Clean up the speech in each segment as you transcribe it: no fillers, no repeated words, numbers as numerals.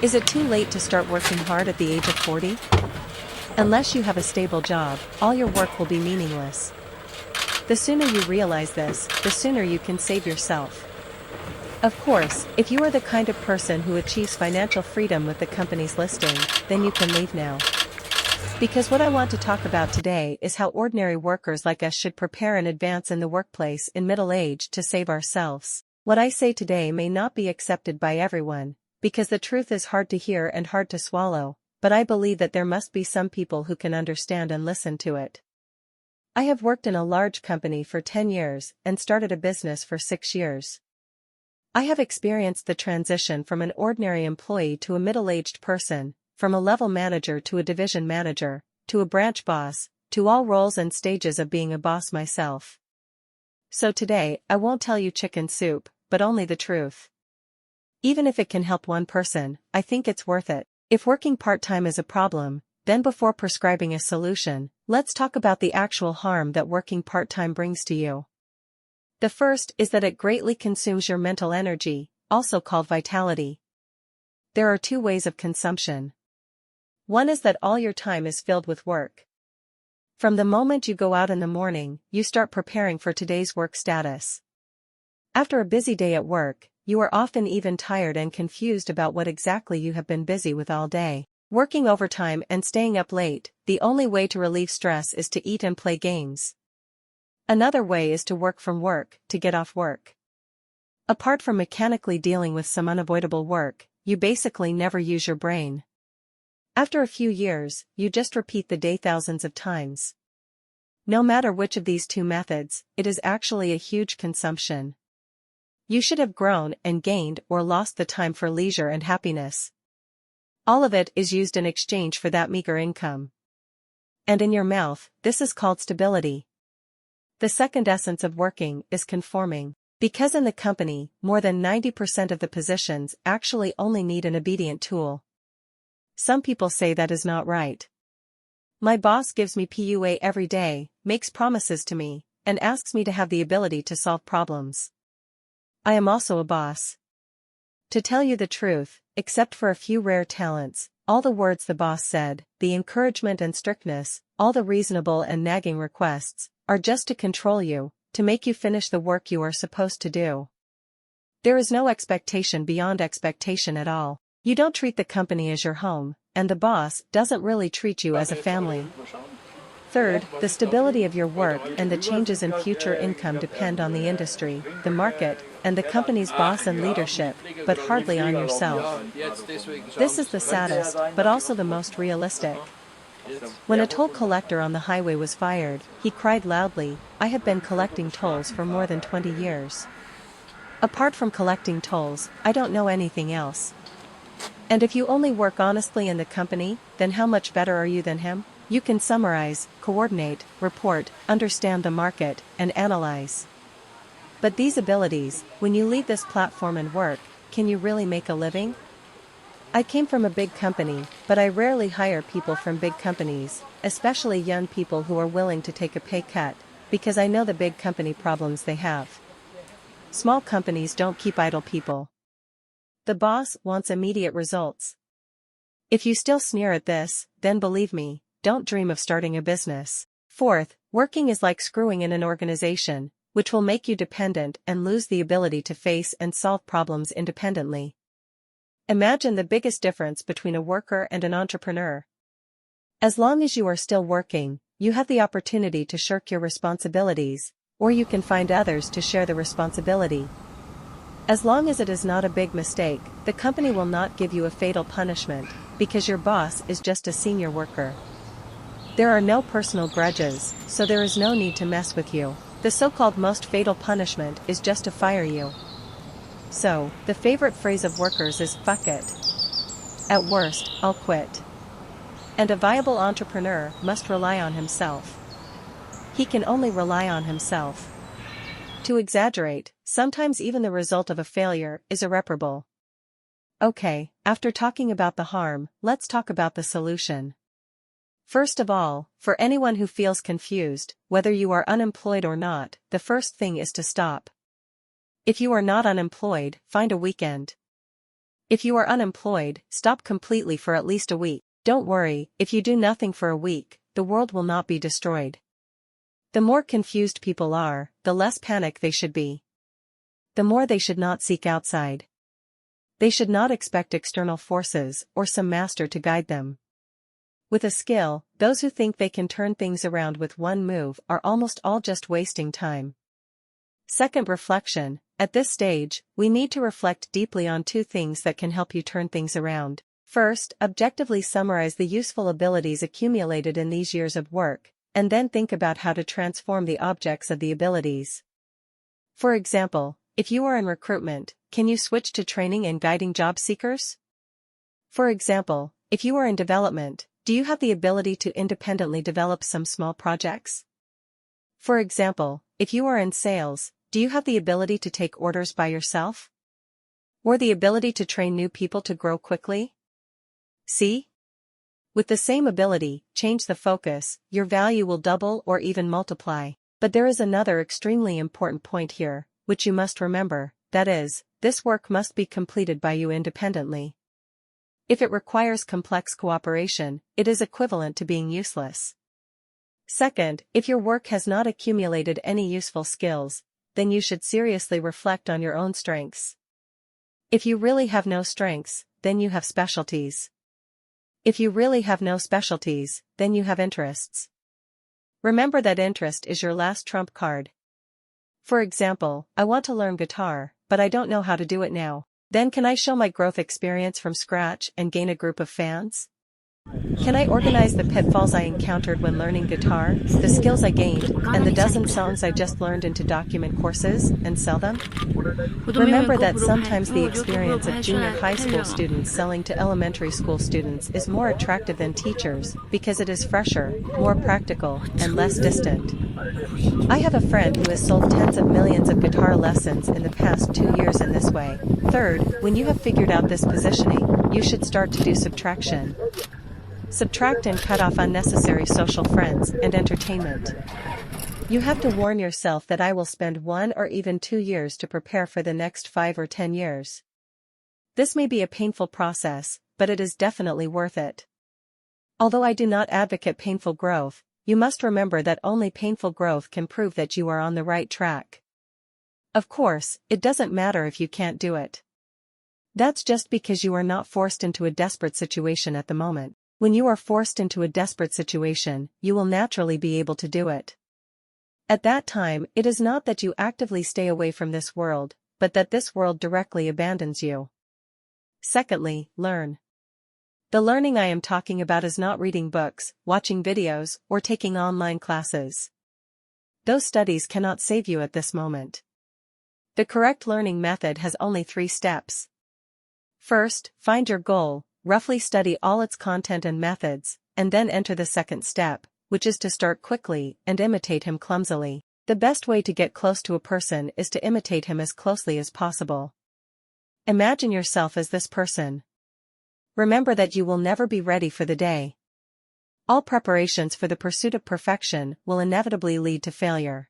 Is it too late to start working hard at the age of 40? Unless you have a stable job, all your work will be meaningless. The sooner you realize this, the sooner you can save yourself. Of course, if you are the kind of person who achieves financial freedom with the company's listing, then you can leave now. Because what I want to talk about today is how ordinary workers like us should prepare in advance in the workplace in middle age to save ourselves. What I say today may not be accepted by everyone, because the truth is hard to hear and hard to swallow, but I believe that there must be some people who can understand and listen to it. I have worked in a large company for 10 years and started a business for 6 years. I have experienced the transition from an ordinary employee to a middle-aged person, from a level manager to a division manager, to a branch boss, to all roles and stages of being a boss myself. So today, I won't tell you chicken soup, but only the truth. Even if it can help one person, I think it's worth it. If working part-time is a problem, then before prescribing a solution, let's talk about the actual harm that working part-time brings to you. The first is that it greatly consumes your mental energy, also called vitality. There are 2 ways of consumption. One is that all your time is filled with work. From the moment you go out in the morning, you start preparing for today's work status. After a busy day at work, you are often even tired and confused about what exactly you have been busy with all day. Working overtime and staying up late, the only way to relieve stress is to eat and play games. Another way is to work from work, to get off work. Apart from mechanically dealing with some unavoidable work, you basically never use your brain. After a few years, you just repeat the day thousands of times. No matter which of these 2 methods, it is actually a huge consumption. You should have grown and gained or lost the time for leisure and happiness. All of it is used in exchange for that meager income. And in your mouth, this is called stability. The second essence of working is conforming. Because in the company, more than 90% of the positions actually only need an obedient tool. Some people say that is not right. My boss gives me PUA every day, makes promises to me, and asks me to have the ability to solve problems. I am also a boss. To tell you the truth, except for a few rare talents, all the words the boss said, the encouragement and strictness, all the reasonable and nagging requests, are just to control you, to make you finish the work you are supposed to do. There is no expectation beyond expectation at all. You don't treat the company as your home, and the boss doesn't really treat you as a family. Third, the stability of your work and the changes in future income depend on the industry, the market, and the company's boss and leadership, but hardly on yourself. This is the saddest, but also the most realistic. When a toll collector on the highway was fired, he cried loudly, "I have been collecting tolls for more than 20 years. Apart from collecting tolls, I don't know anything else." And if you only work honestly in the company, then how much better are you than him? You can summarize, coordinate, report, understand the market, and analyze. But these abilities, when you leave this platform and work, can you really make a living? I came from a big company, but I rarely hire people from big companies, especially young people who are willing to take a pay cut, because I know the big company problems they have. Small companies don't keep idle people. The boss wants immediate results. If you still sneer at this, then believe me, don't dream of starting a business. Fourth, working is like screwing in an organization, which will make you dependent and lose the ability to face and solve problems independently. Imagine the biggest difference between a worker and an entrepreneur. As long as you are still working, you have the opportunity to shirk your responsibilities, or you can find others to share the responsibility. As long as it is not a big mistake, the company will not give you a fatal punishment, because your boss is just a senior worker. There are no personal grudges, so there is no need to mess with you. The so-called most fatal punishment is just to fire you. So, the favorite phrase of workers is "fuck it. At worst, I'll quit." And a viable entrepreneur must rely on himself. He can only rely on himself. To exaggerate, sometimes even the result of a failure is irreparable. Okay, after talking about the harm, let's talk about the solution. First of all, for anyone who feels confused, whether you are unemployed or not, the first thing is to stop. If you are not unemployed, find a weekend. If you are unemployed, stop completely for at least a week. Don't worry, if you do nothing for a week, the world will not be destroyed. The more confused people are, the less panic they should be. The more they should not seek outside. They should not expect external forces or some master to guide them. With a skill, those who think they can turn things around with one move are almost all just wasting time. Second, reflection. At this stage, we need to reflect deeply on two things that can help you turn things around. First, objectively summarize the useful abilities accumulated in these years of work, and then think about how to transform the objects of the abilities. For example, if you are in recruitment, can you switch to training and guiding job seekers? For example, if you are in development, do you have the ability to independently develop some small projects? For example, if you are in sales, do you have the ability to take orders by yourself? Or the ability to train new people to grow quickly? See? With the same ability, change the focus, your value will double or even multiply. But there is another extremely important point here, which you must remember, that is, this work must be completed by you independently. If it requires complex cooperation, it is equivalent to being useless. Second, if your work has not accumulated any useful skills, then you should seriously reflect on your own strengths. If you really have no strengths, then you have specialties. If you really have no specialties, then you have interests. Remember that interest is your last trump card. For example, I want to learn guitar, but I don't know how to do it now. Then can I show my growth experience from scratch and gain a group of fans? Can I organize the pitfalls I encountered when learning guitar, the skills I gained, and the dozen songs I just learned into document courses, and sell them? Remember that sometimes the experience of junior high school students selling to elementary school students is more attractive than teachers, because it is fresher, more practical, and less distant. I have a friend who has sold tens of millions of guitar lessons in the past 2 years in this way. Third, when you have figured out this positioning, you should start to do subtraction. Subtract and cut off unnecessary social friends and entertainment. You have to warn yourself that I will spend 1 or even 2 years to prepare for the next 5 or 10 years. This may be a painful process, but it is definitely worth it. Although I do not advocate painful growth, you must remember that only painful growth can prove that you are on the right track. Of course, it doesn't matter if you can't do it. That's just because you are not forced into a desperate situation at the moment. When you are forced into a desperate situation, you will naturally be able to do it. At that time, it is not that you actively stay away from this world, but that this world directly abandons you. Secondly, learn. The learning I am talking about is not reading books, watching videos, or taking online classes. Those studies cannot save you at this moment. The correct learning method has only 3 steps. First, find your goal. Roughly study all its content and methods, and then enter the second step, which is to start quickly and imitate him clumsily. The best way to get close to a person is to imitate him as closely as possible. Imagine yourself as this person. Remember that you will never be ready for the day. All preparations for the pursuit of perfection will inevitably lead to failure.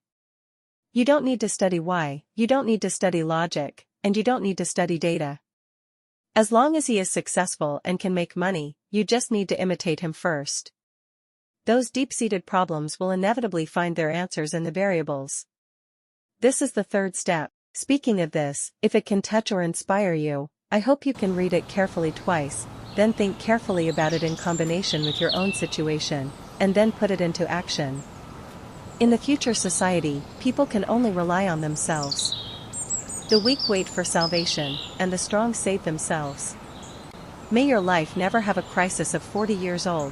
You don't need to study why, you don't need to study logic, and you don't need to study data. As long as he is successful and can make money, you just need to imitate him first. Those deep-seated problems will inevitably find their answers in the variables. This is the third step. Speaking of this, if it can touch or inspire you, I hope you can read it carefully twice, then think carefully about it in combination with your own situation, and then put it into action. In the future society, people can only rely on themselves. The weak wait for salvation, and the strong save themselves. May your life never have a crisis of 40 years old.